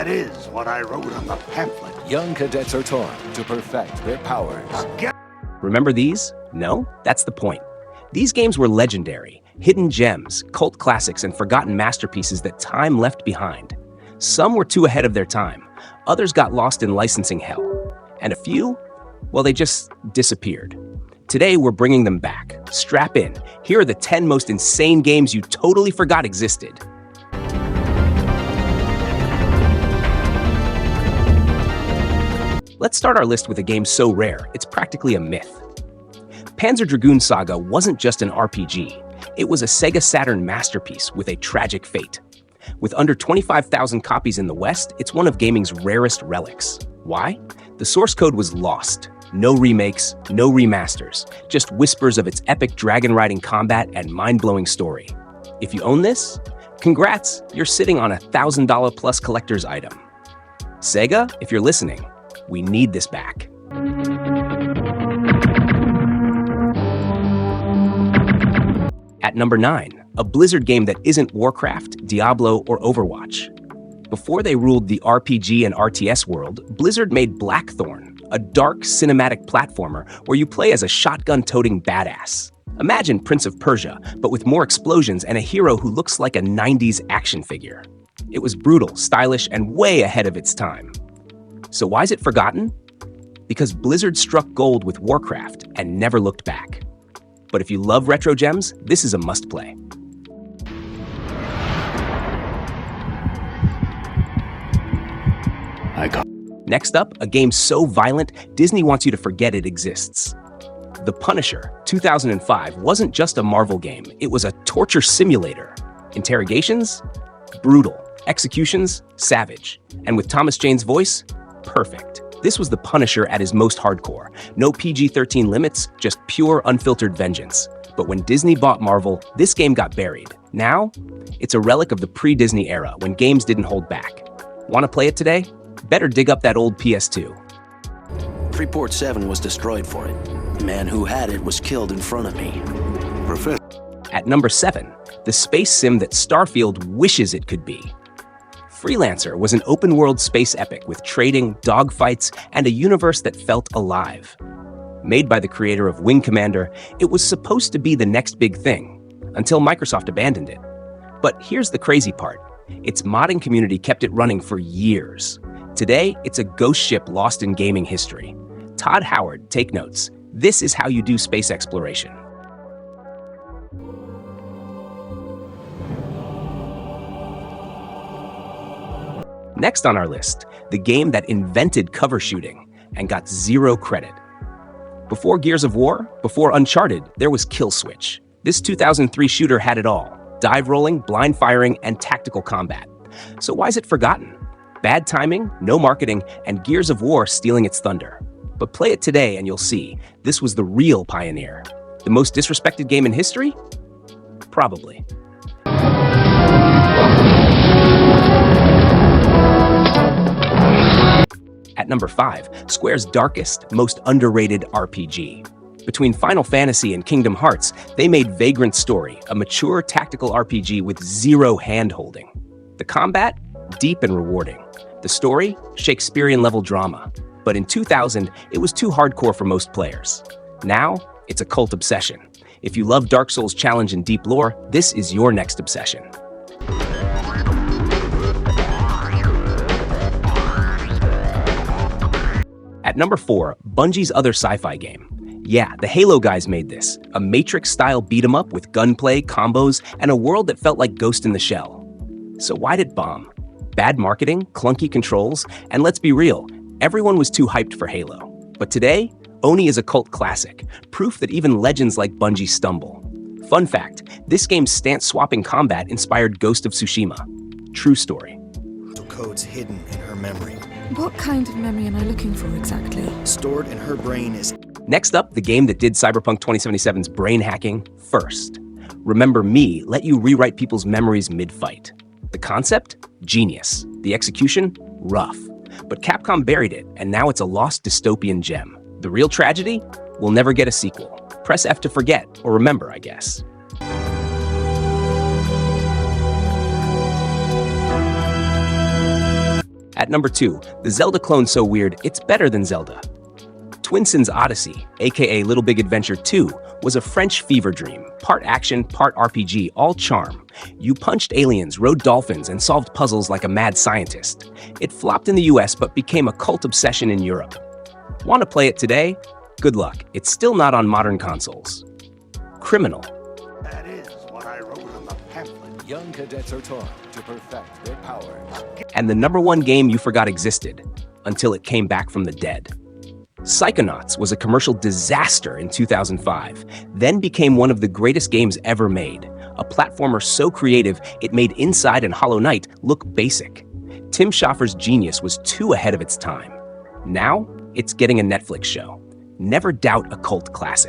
That is what I wrote on the pamphlet. Young cadets are taught to perfect their powers. Remember these? No? That's the point. These games were legendary, hidden gems, cult classics, and forgotten masterpieces that time left behind. Some were too ahead of their time. Others got lost in licensing hell. And a few, well, they just disappeared. Today, we're bringing them back. Strap in. Here are the 10 most insane games you totally forgot existed. Let's start our list with a game so rare, it's practically a myth. Panzer Dragoon Saga wasn't just an RPG. It was a Sega Saturn masterpiece with a tragic fate. With under 25,000 copies in the West, it's one of gaming's rarest relics. Why? The source code was lost. No remakes, no remasters, just whispers of its epic dragon-riding combat and mind-blowing story. If you own this, congrats, you're sitting on a $1,000 plus collector's item. Sega, if you're listening, we need this back. At number 9, a Blizzard game that isn't Warcraft, Diablo, or Overwatch. Before they ruled the RPG and RTS world, Blizzard made Blackthorne, a dark cinematic platformer where you play as a shotgun-toting badass. Imagine Prince of Persia, but with more explosions and a hero who looks like a 90s action figure. It was brutal, stylish, and way ahead of its time. So why is it forgotten? Because Blizzard struck gold with Warcraft and never looked back. But if you love retro gems, this is a must-play. Next up, a game so violent, Disney wants you to forget it exists. The Punisher, 2005, wasn't just a Marvel game, it was a torture simulator. Interrogations? Brutal. Executions? Savage. And with Thomas Jane's voice? Perfect. This was the Punisher at his most hardcore. No PG-13 limits, just pure, unfiltered vengeance. But when Disney bought Marvel, this game got buried. Now, it's a relic of the pre-Disney era, when games didn't hold back. Want to play it today? Better dig up that old PS2. Freeport 7 was destroyed for it. The man who had it was killed in front of me. Professor. At number 7, the space sim that Starfield wishes it could be. Freelancer was an open-world space epic with trading, dogfights, and a universe that felt alive. Made by the creator of Wing Commander, it was supposed to be the next big thing, until Microsoft abandoned it. But here's the crazy part. Its modding community kept it running for years. Today, it's a ghost ship lost in gaming history. Todd Howard, take notes. This is how you do space exploration. Next on our list, the game that invented cover shooting and got zero credit. Before Gears of War, before Uncharted, there was Kill Switch. This 2003 shooter had it all. Dive rolling, blind firing, and tactical combat. So why is it forgotten? Bad timing, no marketing, and Gears of War stealing its thunder. But play it today and you'll see, this was the real pioneer. The most disrespected game in history? Probably. At number 5, Square's darkest, most underrated RPG. Between Final Fantasy and Kingdom Hearts, they made Vagrant Story, a mature tactical RPG with zero hand-holding. The combat? Deep and rewarding. The story? Shakespearean-level drama. But in 2000, it was too hardcore for most players. Now, it's a cult obsession. If you love Dark Souls challenge and deep lore, this is your next obsession. At number 4, Bungie's other sci-fi game. Yeah, the Halo guys made this, a Matrix-style beat-em-up with gunplay, combos, and a world that felt like Ghost in the Shell. So why did it bomb? Bad marketing, clunky controls, and let's be real, everyone was too hyped for Halo. But today, Oni is a cult classic, proof that even legends like Bungie stumble. Fun fact, this game's stance-swapping combat inspired Ghost of Tsushima. True story. Codes hidden in her memory. What kind of memory am I looking for exactly? Stored in her brain is... Next up, the game that did Cyberpunk 2077's brain hacking first. Remember Me let you rewrite people's memories mid-fight. The concept? Genius. The execution? Rough. But Capcom buried it, and now it's a lost dystopian gem. The real tragedy? We'll never get a sequel. Press F to forget, or remember, I guess. At number 2, the Zelda clone's so weird, it's better than Zelda. Twin Sins Odyssey, aka Little Big Adventure 2, was a French fever dream, part action, part RPG, all charm. You punched aliens, rode dolphins, and solved puzzles like a mad scientist. It flopped in the US but became a cult obsession in Europe. Want to play it today? Good luck, it's still not on modern consoles. Criminal. That is what I wrote on the pamphlet. Young cadets are taught to perfect their powers. And the number 1 game you forgot existed, until it came back from the dead. Psychonauts was a commercial disaster in 2005, then became one of the greatest games ever made. A platformer so creative, it made Inside and Hollow Knight look basic. Tim Schafer's genius was too ahead of its time. Now, it's getting a Netflix show. Never doubt a cult classic.